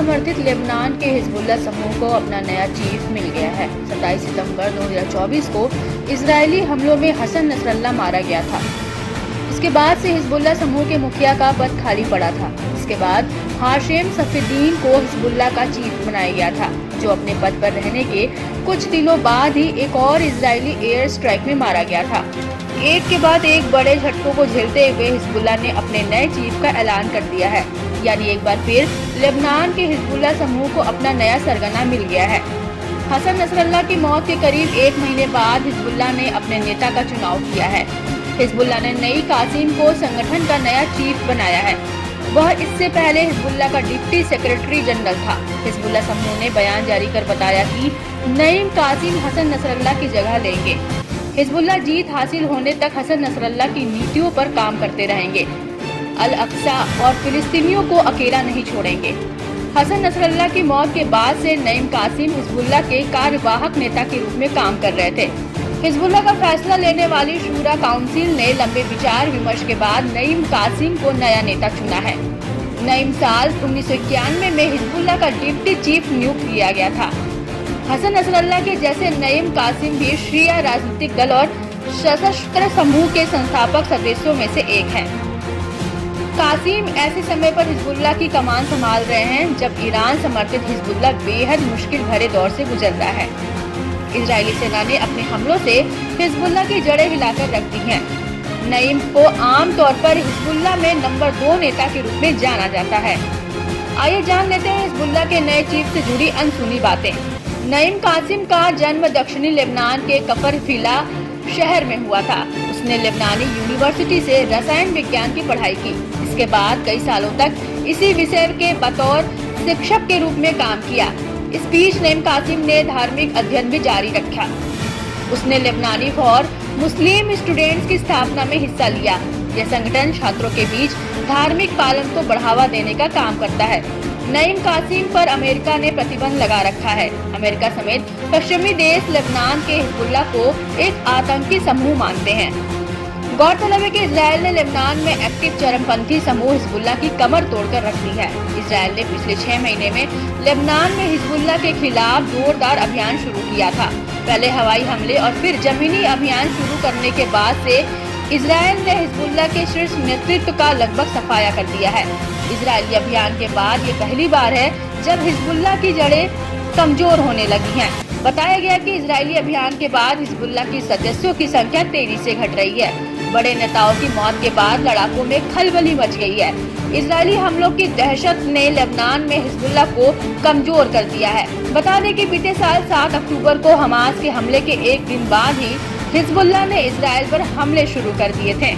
समर्थित लेबनान के हिजबुल्लाह समूह को अपना नया चीफ मिल गया है। 27 सितंबर 2024 को इजरायली हमलों में हसन नसरल्ला मारा गया था। इसके बाद से हिजबुल्लाह समूह के मुखिया का पद खाली पड़ा था। इसके बाद हाशिम सफीदीन को हिजबुल्लाह का चीफ बनाया गया था, जो अपने पद पर रहने के कुछ दिनों बाद ही एक और इजरायली एयर स्ट्राइक में मारा गया था। एक के बाद एक बड़े झटकों को झेलते हुए हिजबुल्लाह ने अपने नए चीफ का ऐलान कर दिया है। यानी एक बार फिर लेबनान के हिजबुल्लाह समूह को अपना नया सरगना मिल गया है। हसन नसरल्ला की मौत के करीब एक महीने बाद हिजबुल्लाह ने अपने नेता का चुनाव किया है। हिजबुल्लाह ने नई कासिम को संगठन का नया चीफ बनाया है। वह इससे पहले हिजबुल्लाह का डिप्टी सेक्रेटरी जनरल था। हिजबुल्लाह समूह ने बयान जारी कर बताया कि नईम कासिम हसन नसरल्ला की जगह लेंगे। हिजबुल्लाह जीत हासिल होने तक हसन नसरल्ला की नीतियों पर काम करते रहेंगे। अल अक्सा और फिलिस्तीनियों को अकेला नहीं छोड़ेंगे। हसन नसरल्ला की मौत के बाद से नईम कासिम हिजबुल्लाह के कार्यवाहक नेता के रूप में काम कर रहे थे। हिजबुल्लाह का फैसला लेने वाली शूरा काउंसिल ने लंबे विचार विमर्श के बाद नईम कासिम को नया नेता चुना है। नईम साल 1991 में हिजबुल्लाह का डिप्टी चीफ नियुक्त किया गया था। हसन नसरल्ला के जैसे नईम कासिम भी शिया राजनीतिक दल और सशस्त्र समूह के संस्थापक सदस्यों में से एक हैं। कासिम ऐसे समय पर हिजबुल्लाह की कमान संभाल रहे हैं जब ईरान समर्थित हिजबुल्लाह बेहद मुश्किल भरे दौर से गुजर रहा है। इजरायली सेना ने अपने हमलों से हिजबुल्लाह की जड़ें हिलाकर रख दी हैं। नईम को आमतौर पर हिजबुल्लाह में नंबर 2 नेता के रूप में जाना जाता है। आइए जान लेते हैं हिजबुल्लाह के नए चीफ से जुड़ी अनसुनी बातें। नईम कासिम का जन्म दक्षिणी लेबनान के कफर फिला शहर में हुआ था। उसने लेबनानी यूनिवर्सिटी से रसायन विज्ञान की पढ़ाई की। इसके बाद कई सालों तक इसी विषय के बतौर शिक्षक के रूप में काम किया। इस बीच नईम कासिम ने धार्मिक अध्ययन भी जारी रखा। उसने लेबनानी फॉर मुस्लिम स्टूडेंट्स की स्थापना में हिस्सा लिया। यह संगठन छात्रों के बीच धार्मिक पालन को बढ़ावा देने का काम करता है। नईम कासिम पर अमेरिका ने प्रतिबंध लगा रखा है। अमेरिका समेत पश्चिमी देश लेबनान के हिजबुल्लाह को एक आतंकी समूह मानते हैं। गौरतलब है कि इजरायल ने लेबनान में एक्टिव चरमपंथी समूह हिजबुल्लाह की कमर तोड़कर रख दी है। इजरायल ने पिछले 6 महीने में लेबनान में हिजबुल्लाह के खिलाफ जोरदार अभियान शुरू किया था। पहले हवाई हमले और फिर जमीनी अभियान शुरू करने के बाद से इजरायल ने हिजबुल्लाह के शीर्ष नेतृत्व का लगभग सफाया कर दिया है। इजरायली अभियान के बाद ये पहली बार है जब हिजबुल्लाह की जड़ें कमजोर होने लगी हैं। बताया गया कि इजरायली अभियान के बाद हिजबुल्लाह की सदस्यों की संख्या तेजी से घट रही है। बड़े नेताओं की मौत के बाद लड़ाकों में खलबली मच गई है। इजरायली हमलों की दहशत ने लेबनान में हिजबुल्लाह को कमजोर कर दिया है। बता दें कि बीते साल 7 अक्टूबर को हमास के हमले के एक दिन बाद ही हिजबुल्लाह ने इजरायल पर हमले शुरू कर दिए थे।